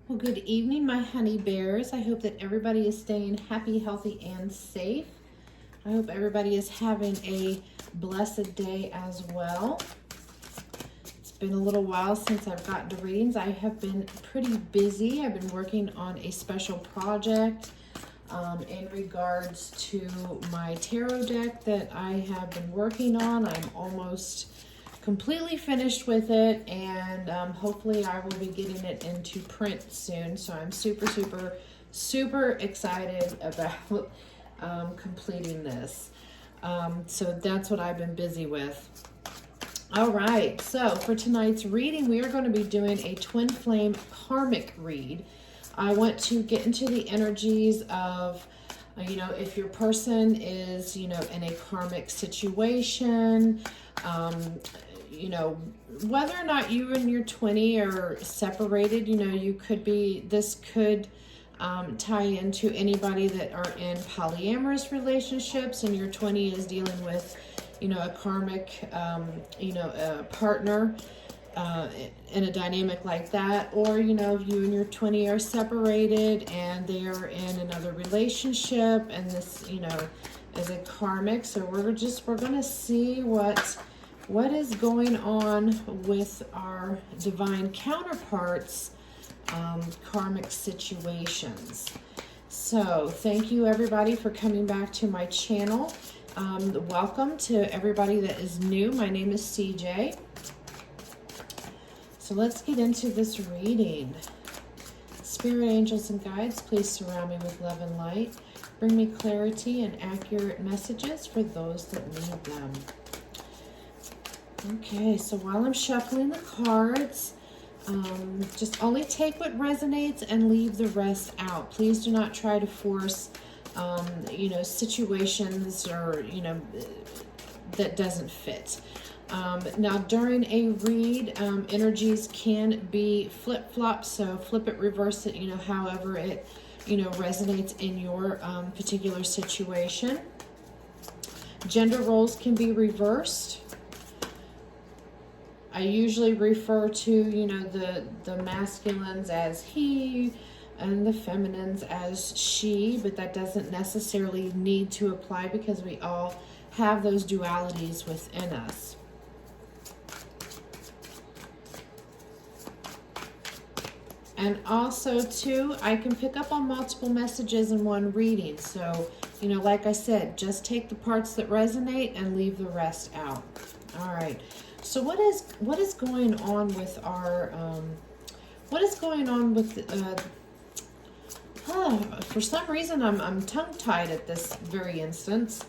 Well, good evening, my honey bears. I hope that everybody is staying happy, healthy, and safe. I hope everybody is having a blessed day as well. It's been a little while since I've gotten to readings. I have been pretty busy. I've been working on a special project in regards to my tarot deck that I have been working on. I'm almost completely finished with it, and hopefully I will be getting it into print soon. So I'm super excited about completing this. So that's what I've been busy with. All right, so for tonight's reading, we are going to be doing a twin flame karmic read. I want to get into the energies of, if your person is, in a karmic situation, whether or not you and your twinny are separated, this could tie into anybody that are in polyamorous relationships and your twinny is dealing with, a karmic, a partner in a dynamic like that. Or, if you and your twinny are separated and they are in another relationship and this, is a karmic. So we're going to see what is going on with our divine counterparts, karmic situations. So thank you everybody for coming back to my channel. Welcome to everybody that is new. My name is CJ. So let's get into this reading. Spirit, angels, and guides, please surround me with love and light. Bring me clarity and accurate messages for those that need them. Okay, so while I'm shuffling the cards, just only take what resonates and leave the rest out. Please do not try to force, situations or, that doesn't fit. Now, during a read, energies can be flip-flop, so flip it, reverse it, however it, resonates in your particular situation. Gender roles can be reversed. I usually refer to, the masculines as he and the feminines as she, but that doesn't necessarily need to apply because we all have those dualities within us. And also, too, I can pick up on multiple messages in one reading. So, like I said, just take the parts that resonate and leave the rest out. All right. So what is going on with our, for some reason I'm tongue-tied at this very instance.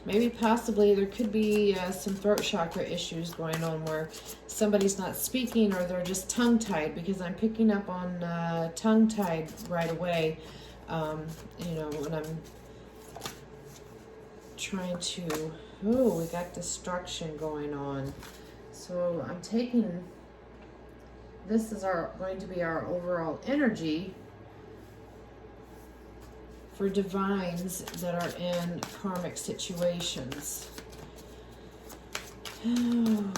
Maybe possibly there could be some throat chakra issues going on where somebody's not speaking or they're just tongue-tied, because I'm picking up on tongue-tied right away, when I'm trying to... Oh, we got destruction going on. So I'm taking, this is going to be our overall energy for divines that are in karmic situations. Oh.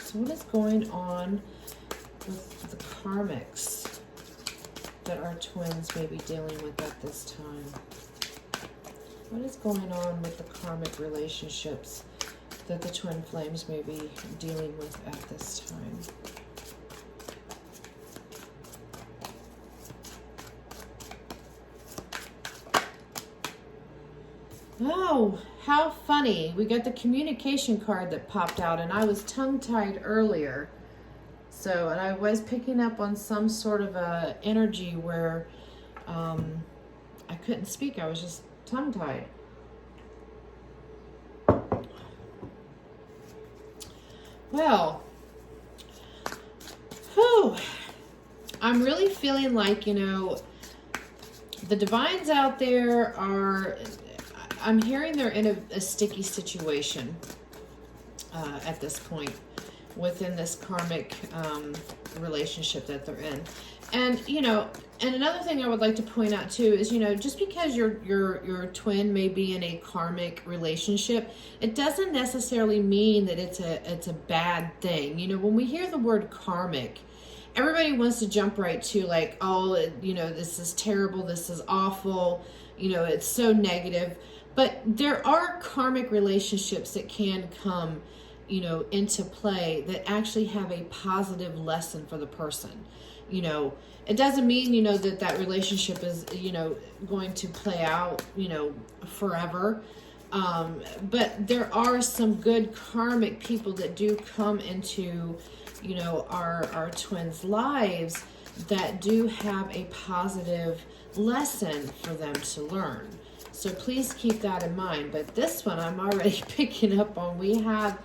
So what is going on with the karmics that our twins may be dealing with at this time? What is going on with the karmic relationships that the twin flames may be dealing with at this time? Oh, how funny. We got the communication card that popped out, and I was tongue-tied earlier. So, and I was picking up on some sort of a energy where I couldn't speak. I was just tongue-tied. Well, I'm really feeling like, the divines out there are, I'm hearing they're in a sticky situation at this point. within this karmic relationship that they're in. And, you know, and another thing I would like to point out too is, you know, just because your twin may be in a karmic relationship, it doesn't necessarily mean that it's a bad thing. You know, when we hear the word karmic, everybody wants to jump right to like, oh, you know, this is terrible, this is awful, you know, it's so negative. But there are karmic relationships that can come, you know, into play that actually have a positive lesson for the person. You know, it doesn't mean, you know, that relationship is, you know, going to play out, you know, forever. But there are some good karmic people that do come into, you know, our twins' lives that do have a positive lesson for them to learn. So please keep that in mind. But this one I'm already picking up on. We have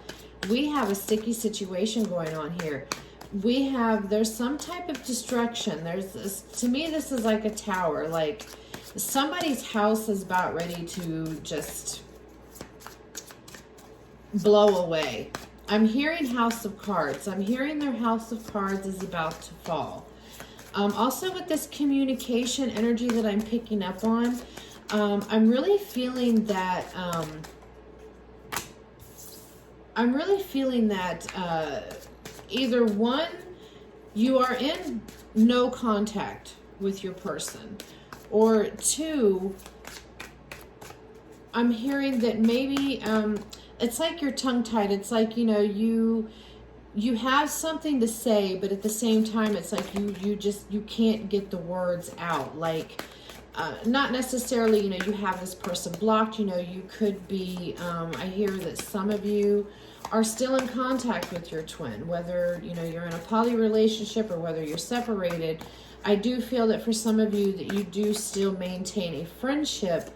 a sticky situation going on here. There's some type of destruction. To me, this is like a tower. Like somebody's house is about ready to just blow away. I'm hearing House of Cards. I'm hearing their House of Cards is about to fall. Also with this communication energy that I'm picking up on, I'm really feeling that, either one, you are in no contact with your person, or two, I'm hearing that maybe it's like you're tongue-tied. It's like, you know, you have something to say, but at the same time, it's like you can't get the words out. Like, not necessarily, you know, you have this person blocked. You know, you could be, I hear that some of you are still in contact with your twin, whether, you know, you're in a poly relationship or whether you're separated. I do feel that for some of you that you do still maintain a friendship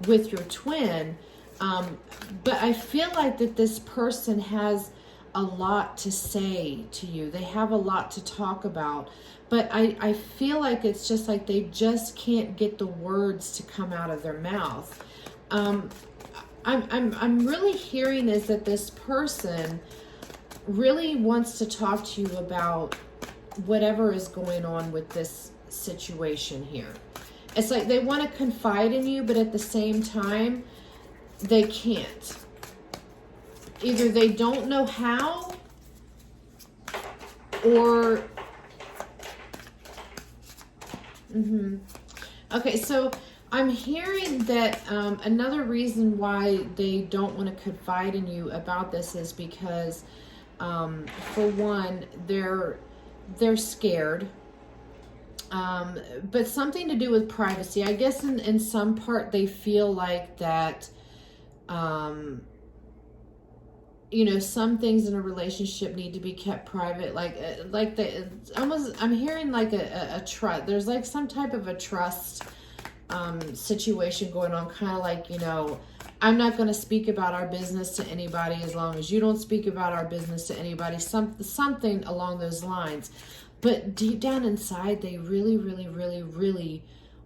with your twin. But I feel like that this person has a lot to say to you. They have a lot to talk about, but I feel like it's just like they just can't get the words to come out of their mouth. I'm really hearing is that this person really wants to talk to you about whatever is going on with this situation here. It's like they want to confide in you, but at the same time, they can't. Either they don't know how, or okay, so I'm hearing that another reason why they don't want to confide in you about this is because, for one, they're scared. But something to do with privacy. I guess in some part they feel like that, you know, some things in a relationship need to be kept private. I'm hearing like a trust. There's like some type of a trust situation going on, kind of like, you know, I'm not going to speak about our business to anybody as long as you don't speak about our business to anybody, something along those lines. But deep down inside, they really, really, really, really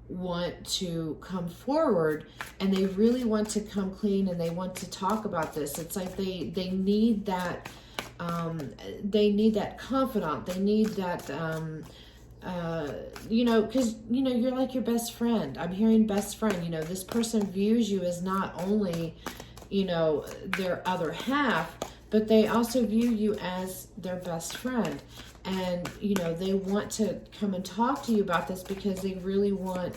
want to come forward, and they really want to come clean, and they want to talk about this. It's like they need that, they need that confidant. They need that, you know, because, you know, you're like your best friend. I'm hearing best friend. You know, this person views you as not only, you know, their other half, but they also view you as their best friend. And, you know, they want to come and talk to you about this because they really want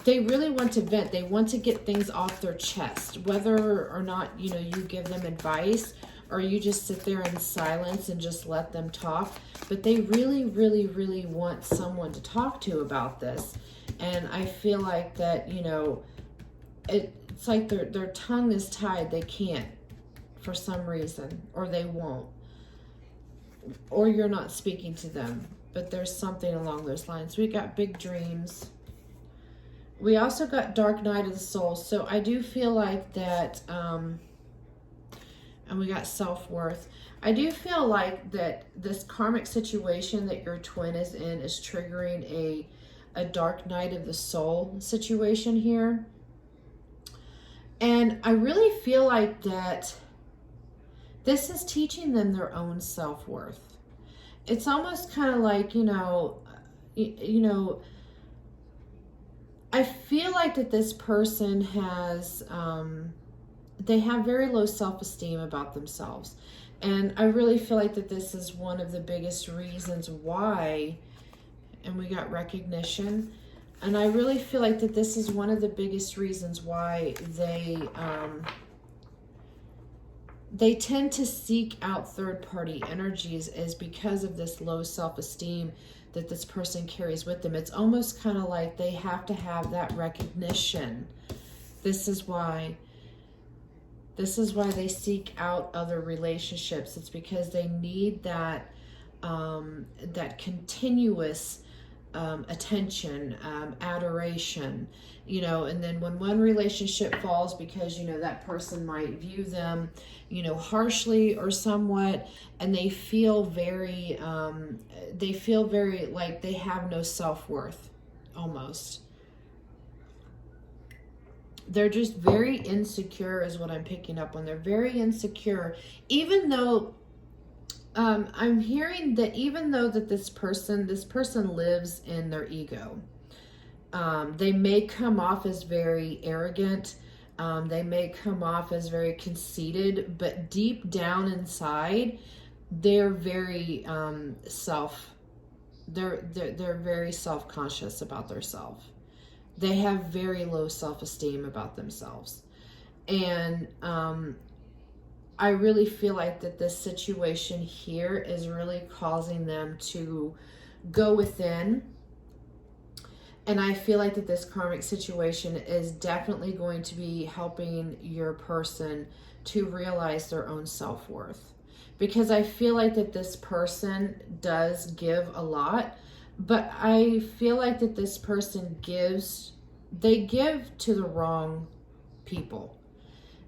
to vent. They want to get things off their chest, whether or not, you know, you give them advice or you just sit there in silence and just let them talk. But they really, really, really want someone to talk to about this. And I feel like that, you know, it's like their tongue is tied. They can't for some reason, or they won't. Or you're not speaking to them, but there's something along those lines. We got big dreams. We also got dark night of the soul. So I do feel like that, and we got self-worth. I do feel like that this karmic situation that your twin is in is triggering a dark night of the soul situation here. And I really feel like that this is teaching them their own self-worth. It's almost kind of like, I feel like that this person has, they have very low self-esteem about themselves. And I really feel like that this is one of the biggest reasons why, and we got recognition, and I really feel like that this is one of the biggest reasons why they tend to seek out third-party energies, is because of this low self-esteem that this person carries with them. It's almost kind of like they have to have that recognition. This is why they seek out other relationships. It's because they need that that continuous attention, adoration, and then when one relationship falls because, that person might view them, harshly or somewhat, and they feel very like they have no self-worth, almost. They're just very insecure is what I'm picking up on. They're very insecure, even though I'm hearing that even though that this person lives in their ego. They may come off as very arrogant. They may come off as very conceited, but deep down inside, they're very they're very self-conscious about themselves. They have very low self-esteem about themselves. And I really feel like that this situation here is really causing them to go within. And I feel like that this karmic situation is definitely going to be helping your person to realize their own self-worth. Because I feel like that this person does give a lot, but I feel like that this person they give to the wrong people.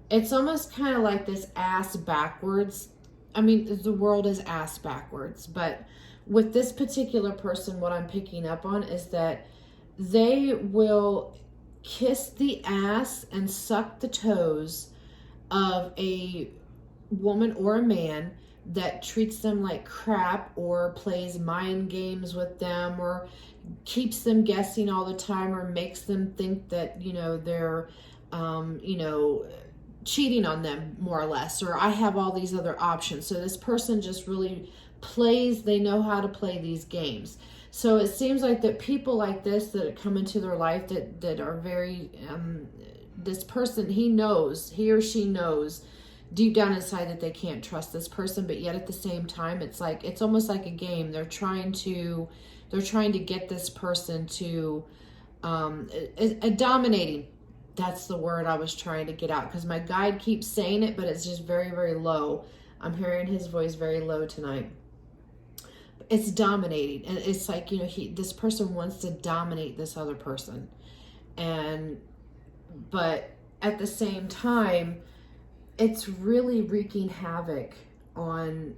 It's almost kind of like this ass backwards. I mean, the world is ass backwards, but with this particular person, what I'm picking up on is that they will kiss the ass and suck the toes of a woman or a man that treats them like crap, or plays mind games with them, or keeps them guessing all the time, or makes them think that, they're, cheating on them, more or less, or I have all these other options. So this person just really they know how to play these games. So it seems like that people like this that come into their life that are very, this person, he or she knows deep down inside that they can't trust this person, but yet at the same time, it's almost like a game. They're trying to get this person to, dominating. That's the word I was trying to get out, because my guide keeps saying it, but it's just very, very low. I'm hearing his voice very low tonight. It's dominating, and it's like, this person wants to dominate this other person, but at the same time, it's really wreaking havoc on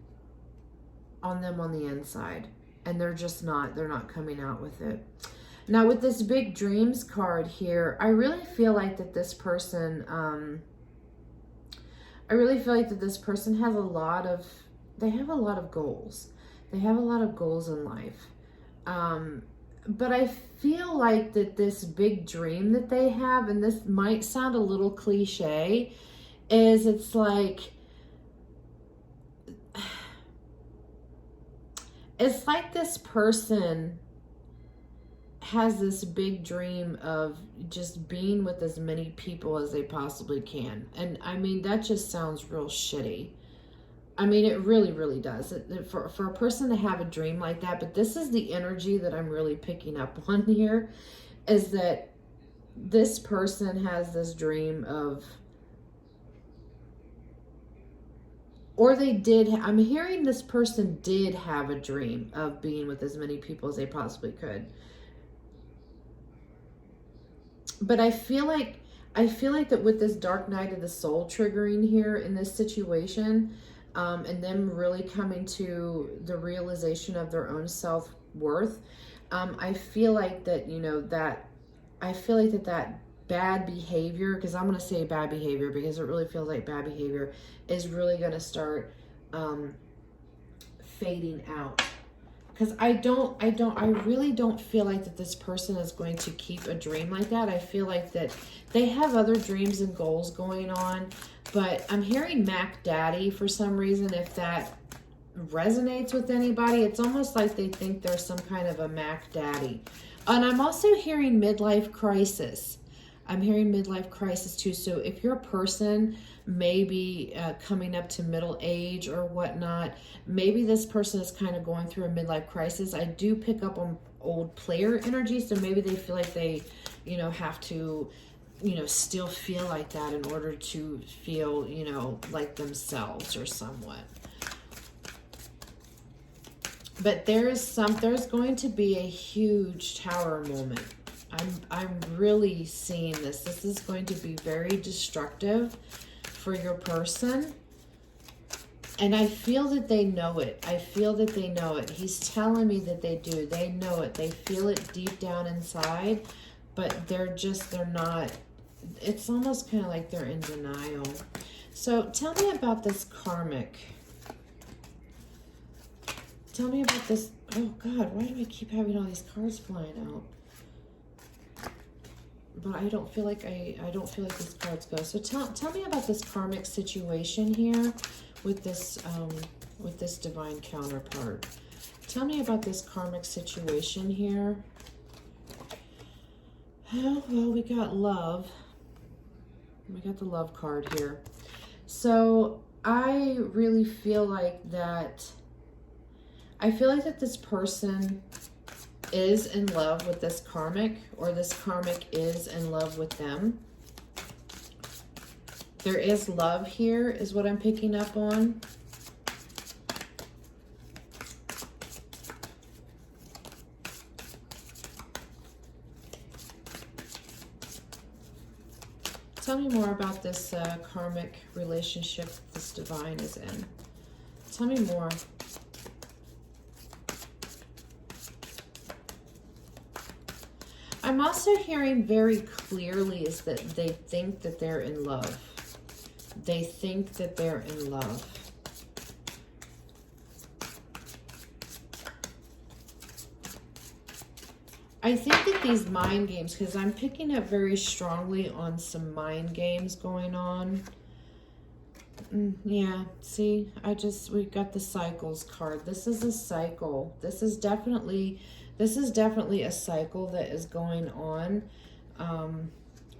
them on the inside, and they're not coming out with it. Now, with this big dreams card here, I really feel like that this person, has a lot of goals. They have a lot of goals in life. But I feel like that this big dream that they have, and this might sound a little cliche, is it's like this person has this big dream of just being with as many people as they possibly can. And I mean, that just sounds real shitty. I mean, it really, really does. For a person to have a dream like that, but this is the energy that I'm really picking up on here, is that this person has this dream of, or I'm hearing this person did have a dream of being with as many people as they possibly could. But I feel like that with this dark night of the soul triggering here in this situation, and them really coming to the realization of their own self-worth, I feel like that, that bad behavior, because I'm going to say bad behavior because it really feels like bad behavior is really going to start fading out. Because I really don't feel like that this person is going to keep a dream like that. I feel like that they have other dreams and goals going on, but I'm hearing Mac Daddy for some reason. If that resonates with anybody, it's almost like they think there's some kind of a Mac Daddy. And I'm also hearing midlife crisis. I'm hearing midlife crisis too. So if you're a person maybe coming up to middle age or whatnot, maybe this person is kind of going through a midlife crisis. I do pick up on old player energy, so maybe they feel like they, you know, have to, you know, still feel like that in order to feel, you know, like themselves or somewhat. But there's going to be a huge tower moment. I'm really seeing this. This is going to be very destructive for your person. And I feel that they know it. I feel that they know it. He's telling me that they do. They know it. They feel it deep down inside, but they're not, it's almost kind of like they're in denial. So tell me about this karmic. Tell me about this. Oh God, why do I keep having all these cards flying out? But I don't feel like these cards go. So tell me about this karmic situation here with this divine counterpart. Tell me about this karmic situation here. Oh, well, we got love. We got the love card here. So I really feel like that. I feel like that this person is in love with this karmic, or this karmic is in love with them. There is love here, is what I'm picking up on. Tell me more about this karmic relationship this divine is in. Tell me more. I'm also hearing very clearly is that they think that they're in love. They think that they're in love. I think that these mind games, because I'm picking up very strongly on some mind games going on. Yeah, see, we got the cycles card. This is a cycle. This is definitely a cycle that is going on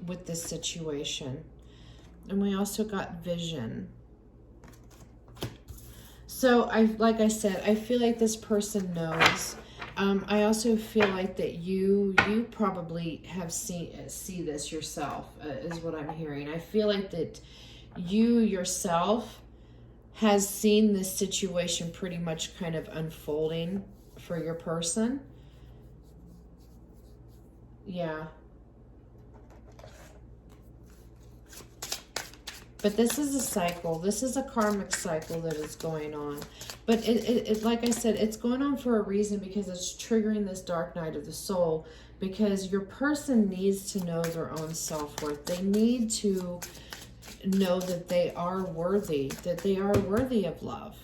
with this situation. And we also got vision. So like I said, I feel like this person knows. I also feel like that you probably have see this yourself, is what I'm hearing. I feel like that you yourself has seen this situation pretty much kind of unfolding for your person. Yeah. But this is a cycle. This is a karmic cycle that is going on. But it like I said, it's going on for a reason, because it's triggering this dark night of the soul, because your person needs to know their own self-worth. They need to know that they are worthy, of love,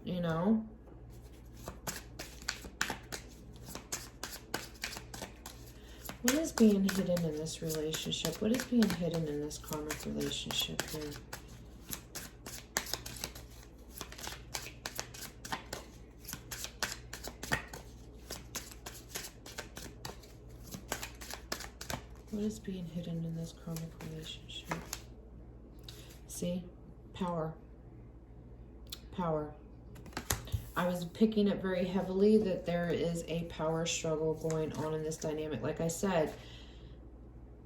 you know? What is being hidden in this relationship? What is being hidden in this karmic relationship here? What is being hidden in this karmic relationship? See? Power. Power. I was picking up very heavily that there is a power struggle going on in this dynamic. Like I said,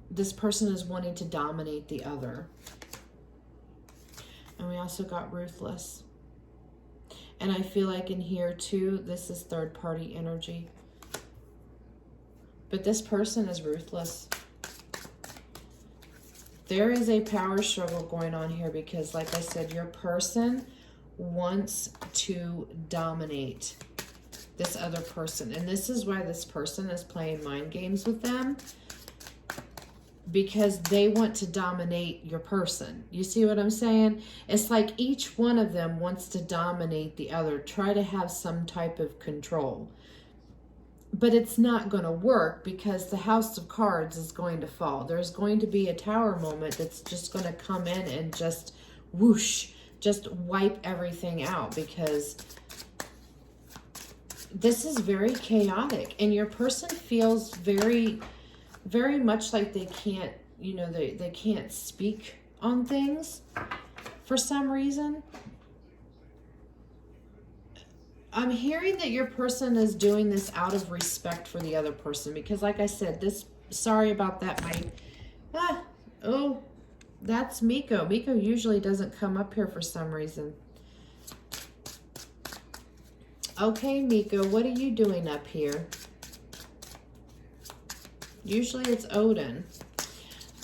this person is wanting to dominate the other. And we also got ruthless. And I feel like in here too, this is third party energy. But this person is ruthless. There is a power struggle going on here because, like I said, your person wants to dominate this other person. And this is why this person is playing mind games with them. because they want to dominate your person. You see what I'm saying? It's like each one of them wants to dominate the other, try to have some type of control. But it's not going to work because the House of Cards is going to fall. There's going to be a Tower moment that's just going to come in and just whoosh, just wipe everything out, because this is very chaotic and your person feels very, very much like they can't, you know, they can't speak on things for some reason. I'm hearing that your person is doing this out of respect for the other person, because like I said, this, sorry about that, oh, that's Miko. Miko usually doesn't come up here for some reason. Okay, Miko, what are you doing up here? Usually it's Odin.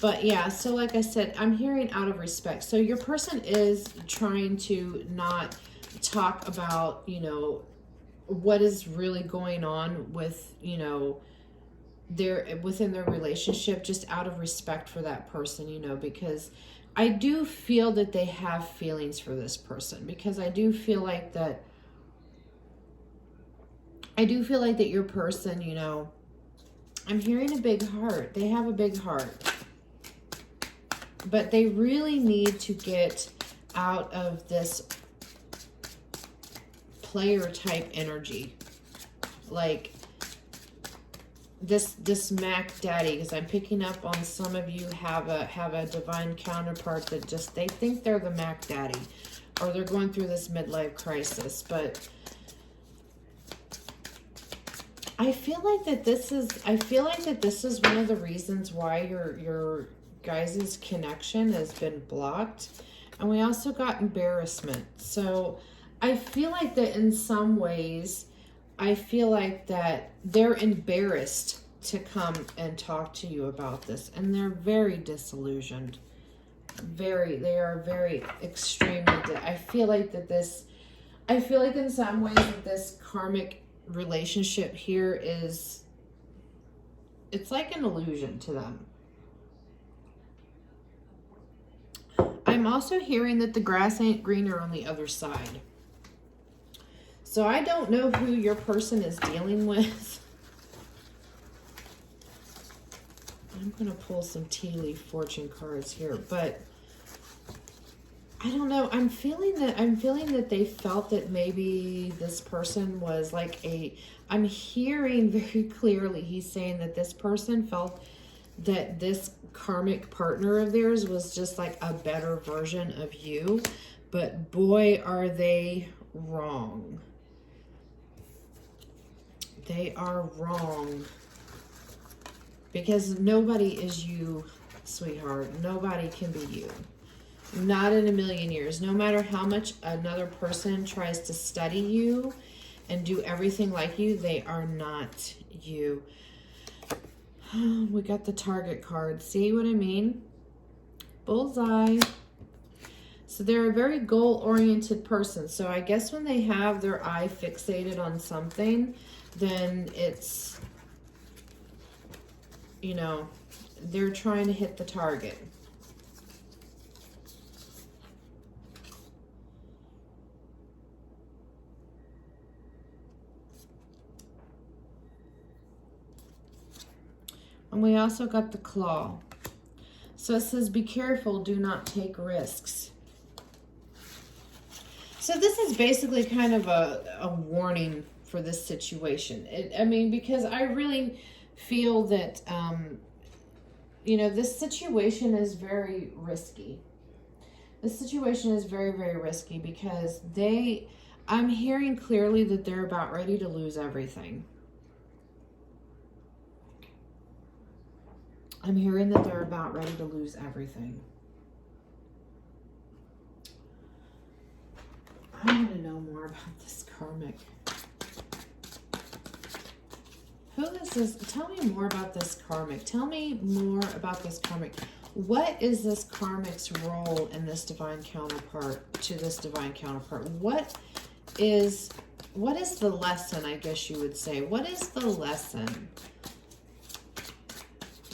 But yeah, so like I said, I'm hearing out of respect. So your person is trying to not talk about, you know, what is really going on with, you know, within their relationship, just out of respect for that person, you know, because I do feel that they have feelings for this person, because I do feel like that your person, you know, I'm hearing a big heart. They have a big heart. But they really need to get out of this player type energy. Like this Mac Daddy, because I'm picking up on some of you have a divine counterpart that just, they think they're the Mac Daddy, or they're going through this midlife crisis. But I feel like that this is one of the reasons why your guys' connection has been blocked. And we also got embarrassment. So I feel like that in some ways, I feel like that they're embarrassed to come and talk to you about this. And they're very disillusioned. They are very extremely, I feel like in some ways that this karmic relationship here is, it's like an illusion to them. I'm also hearing that the grass ain't greener on the other side. So I don't know who your person is dealing with. I'm going to pull some tea leaf fortune cards here, but I don't know. I'm feeling that they felt that maybe this person was like I'm hearing very clearly, he's saying that this person felt that this karmic partner of theirs was just like a better version of you, but boy, are they wrong. They are wrong, because nobody is you, sweetheart. Nobody can be you. Not in a million years. No matter how much another person tries to study you and do everything like you, they are not you. We got the Target card. See what I mean? Bullseye. So they're a very goal-oriented person. So I guess when they have their eye fixated on something, then it's, you know, they're trying to hit the target. And we also got the claw. So it says, be careful, do not take risks. So this is basically kind of a warning for this situation. I mean, because I really feel that, you know, this situation is very risky. This situation is very, very risky because I'm hearing clearly that they're about ready to lose everything. I'm hearing that they're about ready to lose everything. I want to know more about this karmic. Who is this? Tell me more about this karmic. Tell me more about this karmic. What is this karmic's role in this divine counterpart, to this divine counterpart? What is the lesson, I guess you would say? What is the lesson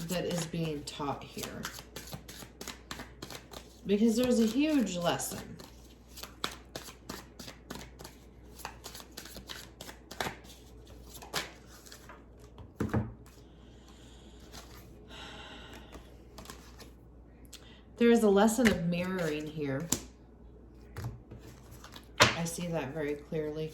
that is being taught here. Because there's a huge lesson. There is a lesson of mirroring here. I see that very clearly.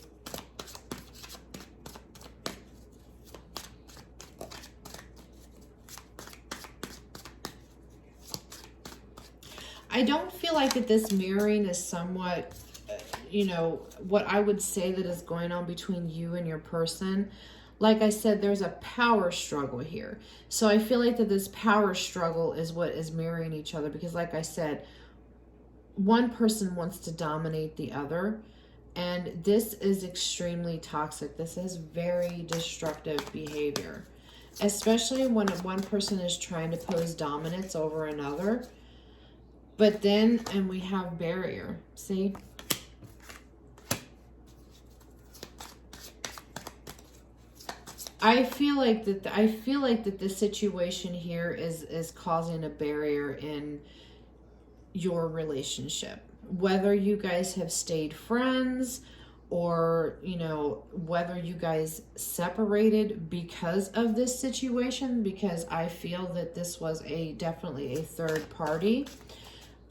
I don't feel like that this mirroring is somewhat, you know, what I would say that is going on between you and your person. Like I said, there's a power struggle here. So I feel like that this power struggle is what is mirroring each other. Because like I said, one person wants to dominate the other. And this is extremely toxic. This is very destructive behavior. Especially when one person is trying to pose dominance over another. But then, and we have barrier, see? I feel like that this situation here is causing a barrier in your relationship. Whether you guys have stayed friends or, you know, whether you guys separated because of this situation, because I feel that this was definitely a third party.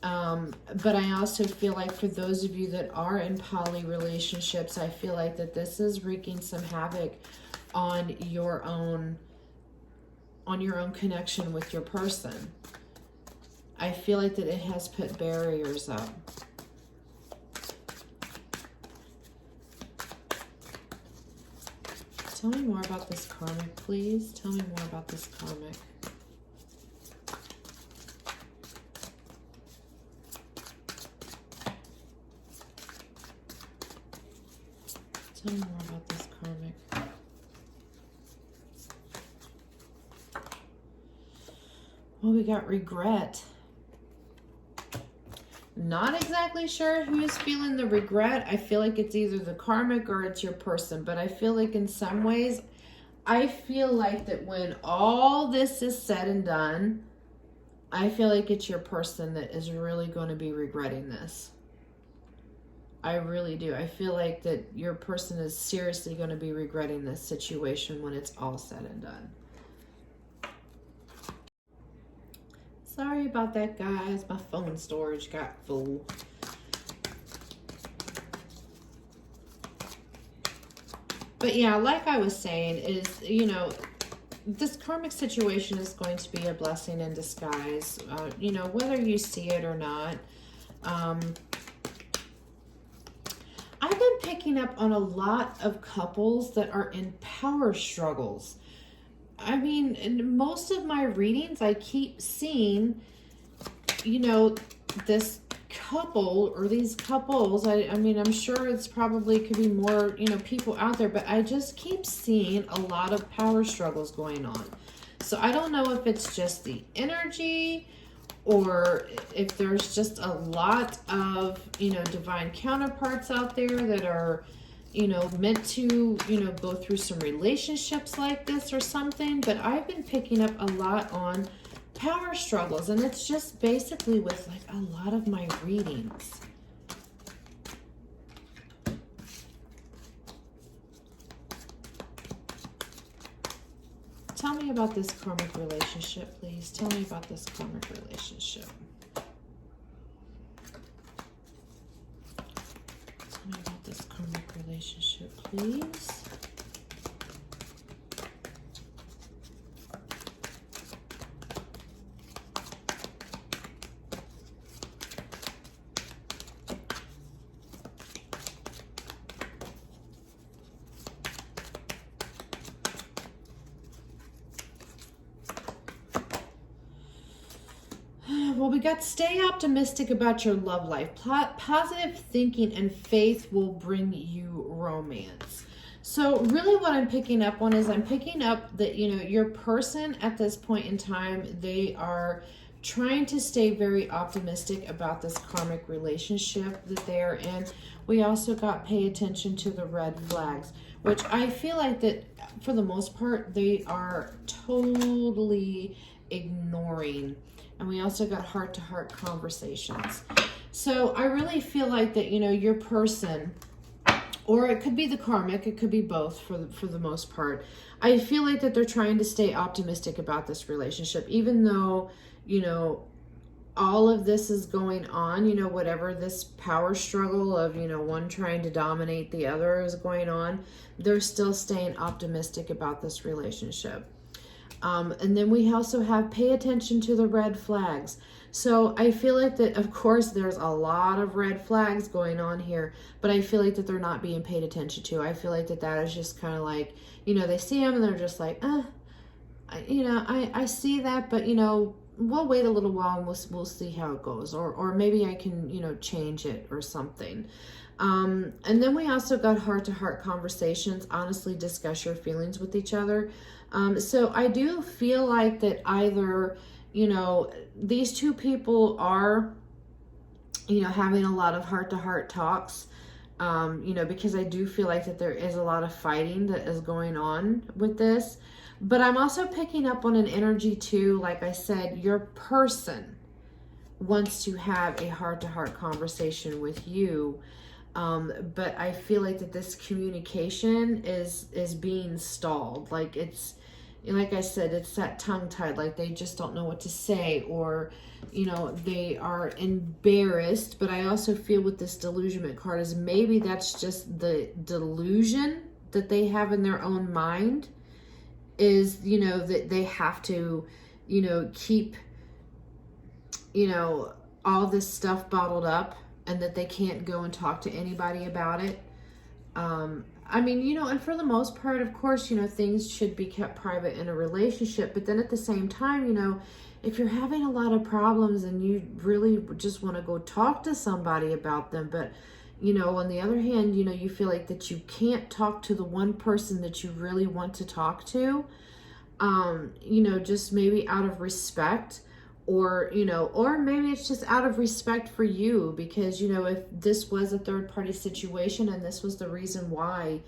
But I also feel like for those of you that are in poly relationships, I feel like that this is wreaking some havoc on your own connection with your person. I feel like that it has put barriers up. Tell me more about this karmic, please. Tell me more about this karmic. Tell me more about this karmic. Well, we got regret. Not exactly sure who's feeling the regret. I feel like it's either the karmic or it's your person. But I feel like in some ways, I feel like that when all this is said and done, I feel like it's your person that is really going to be regretting this. I really do. I feel like that your person is seriously going to be regretting this situation when it's all said and done. Sorry about that, guys. My phone storage got full. But yeah, like I was saying, is, you know, this karmic situation is going to be a blessing in disguise. You know, whether you see it or not. I've been picking up on a lot of couples that are in power struggles. I mean, in most of my readings, I keep seeing, you know, this couple or these couples. I mean, I'm sure it's probably could be more, you know, people out there, but I just keep seeing a lot of power struggles going on. So I don't know if it's just the energy or if there's just a lot of, you know, divine counterparts out there that are, you know, meant to, you know, go through some relationships like this or something. But I've been picking up a lot on power struggles, and it's just basically with like a lot of my readings. Tell me about this karmic relationship, please. Tell me about this karmic relationship. Tell me about this karmic relationship, please. Well, we got stay optimistic about your love life. Positive thinking and faith will bring you romance. So really what I'm picking up on is I'm picking up that, you know, your person at this point in time, they are trying to stay very optimistic about this karmic relationship that they are in. We also got pay attention to the red flags, which I feel like that for the most part, they are totally ignoring. And we also got heart-to-heart conversations. So I really feel like that, you know, your person, or it could be the karmic, it could be both for the most part. I feel like that they're trying to stay optimistic about this relationship, even though, you know, all of this is going on, you know, whatever this power struggle of, you know, one trying to dominate the other is going on, they're still staying optimistic about this relationship. And then we also have pay attention to the red flags. So I feel like that, of course, there's a lot of red flags going on here, but I feel like that they're not being paid attention to. I feel like that is just kind of like, you know, they see them and they're just like, you know, I see that, but, you know, we'll wait a little while and we'll see how it goes. Or maybe I can, you know, change it or something. And then we also got heart-to-heart conversations. Honestly, discuss your feelings with each other. So I do feel like that either, you know, these two people are, you know, having a lot of heart-to-heart talks, you know, because I do feel like that there is a lot of fighting that is going on with this. But I'm also picking up on an energy too. Like I said, your person wants to have a heart-to-heart conversation with you. But I feel like that this communication is being stalled. Like it's, like I said, it's that tongue-tied, like they just don't know what to say, or, you know, they are embarrassed. But I also feel with this delusionment card is maybe that's just the delusion that they have in their own mind, is, you know, that they have to, you know, keep, you know, all this stuff bottled up, and that they can't go and talk to anybody about it. I mean, you know, and for the most part, of course, you know, things should be kept private in a relationship. But then at the same time, you know, if you're having a lot of problems and you really just want to go talk to somebody about them, but, you know, on the other hand, you know, you feel like that you can't talk to the one person that you really want to talk to, you know, just maybe out of respect. Or, you know, or maybe it's just out of respect for you, because, you know, if this was a third party situation and this was the reason why,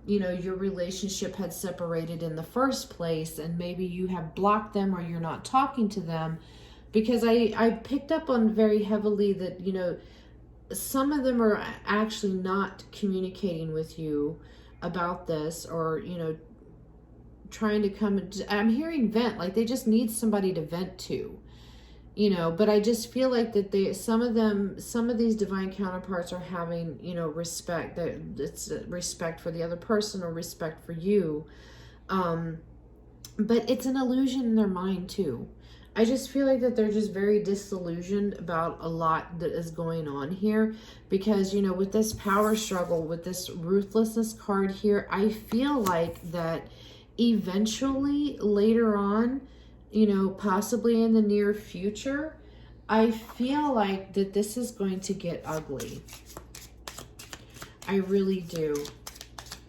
you know, your relationship had separated in the first place, and maybe you have blocked them or you're not talking to them, because I picked up on very heavily that, you know, some of them are actually not communicating with you about this, or, you know, trying to come, I'm hearing vent, like they just need somebody to vent to. You know, but I just feel like that some of these divine counterparts are having, you know, respect, that it's respect for the other person or respect for you. But it's an illusion in their mind too. I just feel like that they're just very disillusioned about a lot that is going on here, because, you know, with this power struggle, with this ruthlessness card here, I feel like that eventually later on, you know, possibly in the near future, I feel like that this is going to get ugly. I really do.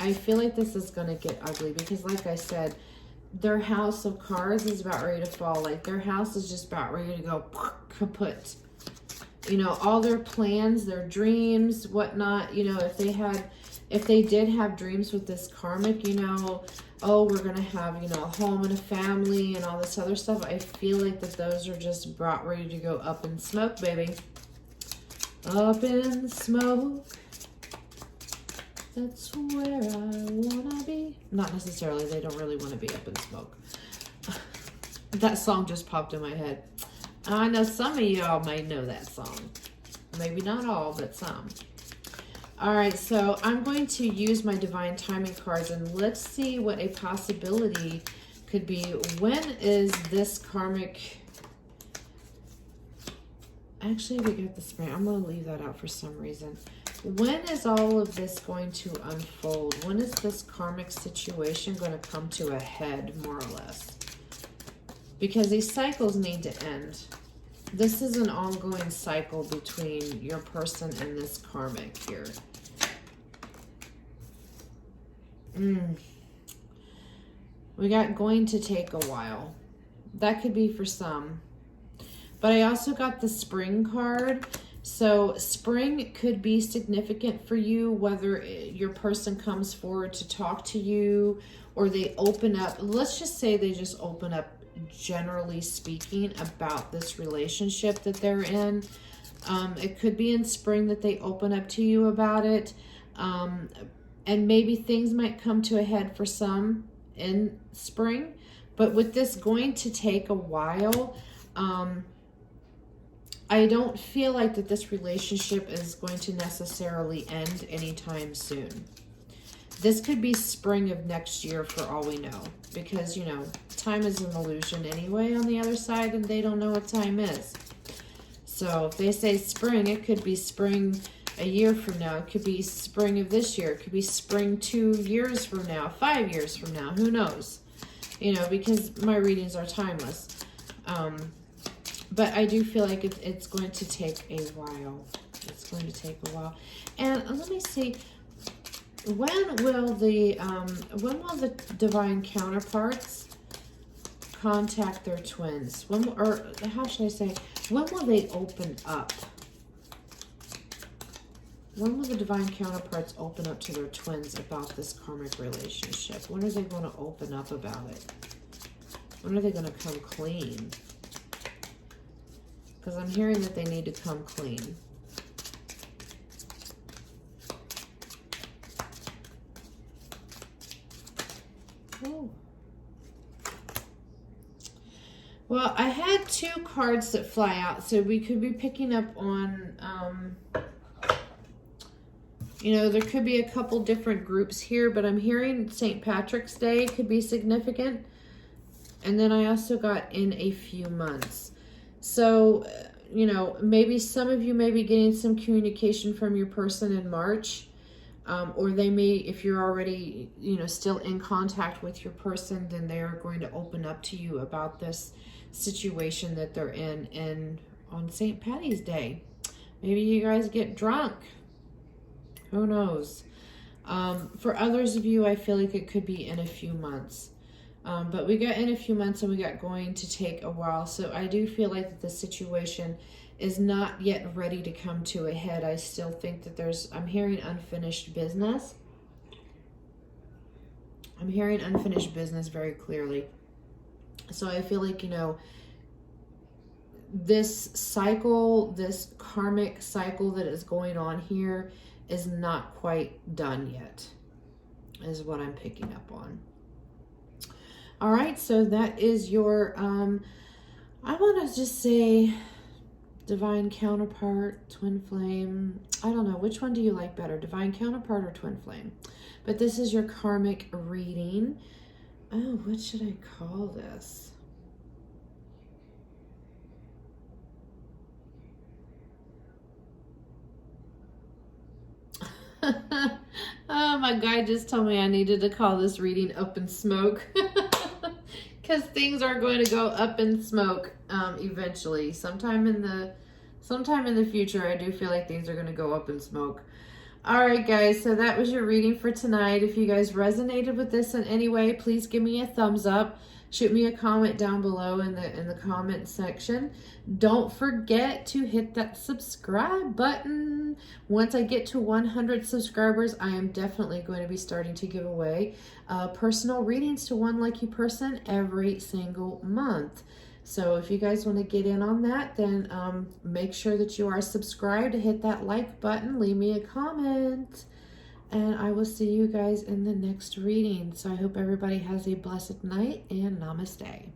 I feel like this is going to get ugly because, like I said, their house of cards is about ready to fall. Like their house is just about ready to go kaput. You know, all their plans, their dreams, whatnot, you know, if they did have dreams with this karmic, you know, oh, we're going to have, you know, a home and a family and all this other stuff, I feel like that those are just brought ready to go up in smoke, baby. Up in smoke. That's where I want to be. Not necessarily. They don't really want to be up in smoke. That song just popped in my head. I know some of y'all may know that song. Maybe not all, but some. All right, so I'm going to use my divine timing cards, and let's see what a possibility could be. When is this karmic... Actually, we got the spring. I'm going to leave that out for some reason. When is all of this going to unfold? When is this karmic situation going to come to a head, more or less? Because these cycles need to end. This is an ongoing cycle between your person and this karmic here. We got going to take a while. That could be for some. But I also got the spring card. So spring could be significant for you, whether your person comes forward to talk to you or they open up. Let's just say they just open up generally speaking, about this relationship that they're in. It could be in spring that they open up to you about it. And maybe things might come to a head for some in spring. But with this going to take a while, I don't feel like that this relationship is going to necessarily end anytime soon. This could be spring of next year for all we know. Because, you know, time is an illusion anyway on the other side, and they don't know what time is. So if they say spring, it could be spring a year from now. It could be spring of this year. It could be spring 2 years from now, 5 years from now. Who knows? You know, because my readings are timeless. But I do feel like it's going to take a while. It's going to take a while. And let me see. When will the divine counterparts contact their twins? When, or how should I say? When will they open up? When will the divine counterparts open up to their twins about this karmic relationship? When are they going to open up about it? When are they going to come clean? Because I'm hearing that they need to come clean. Oh. Well, I had 2 cards that fly out, so we could be picking up on, you know, there could be a couple different groups here, but I'm hearing St. Patrick's Day could be significant. And then I also got in a few months. So, you know, maybe some of you may be getting some communication from your person in March. Or they may, if you're already, you know, still in contact with your person, then they're going to open up to you about this situation that they're in on St. Patty's Day. Maybe you guys get drunk. Who knows? For others of you, I feel like it could be in a few months. But we got in a few months and we got going to take a while. So I do feel like that the situation is not yet ready to come to a head. I still think that I'm hearing unfinished business. I'm hearing unfinished business very clearly. So I feel like, you know, this cycle, this karmic cycle that is going on here is not quite done yet, is what I'm picking up on. All right, so that is your, I want to just say divine counterpart, twin flame. I don't know, which one do you like better, divine counterpart or twin flame? But this is your karmic reading. Oh, what should I call this? Oh, my guy just told me I needed to call this reading Up in Smoke. Because things are going to go up in smoke eventually. Sometime in the future, I do feel like things are going to go up in smoke. All right, guys, so that was your reading for tonight. If you guys resonated with this in any way, please give me a thumbs up. Shoot me a comment down below in the comment section. Don't forget to hit that subscribe button. Once I get to 100 subscribers, I am definitely going to be starting to give away personal readings to one lucky person every single month. So if you guys want to get in on that, then make sure that you are subscribed, hit that like button, leave me a comment. And I will see you guys in the next reading. So I hope everybody has a blessed night and namaste.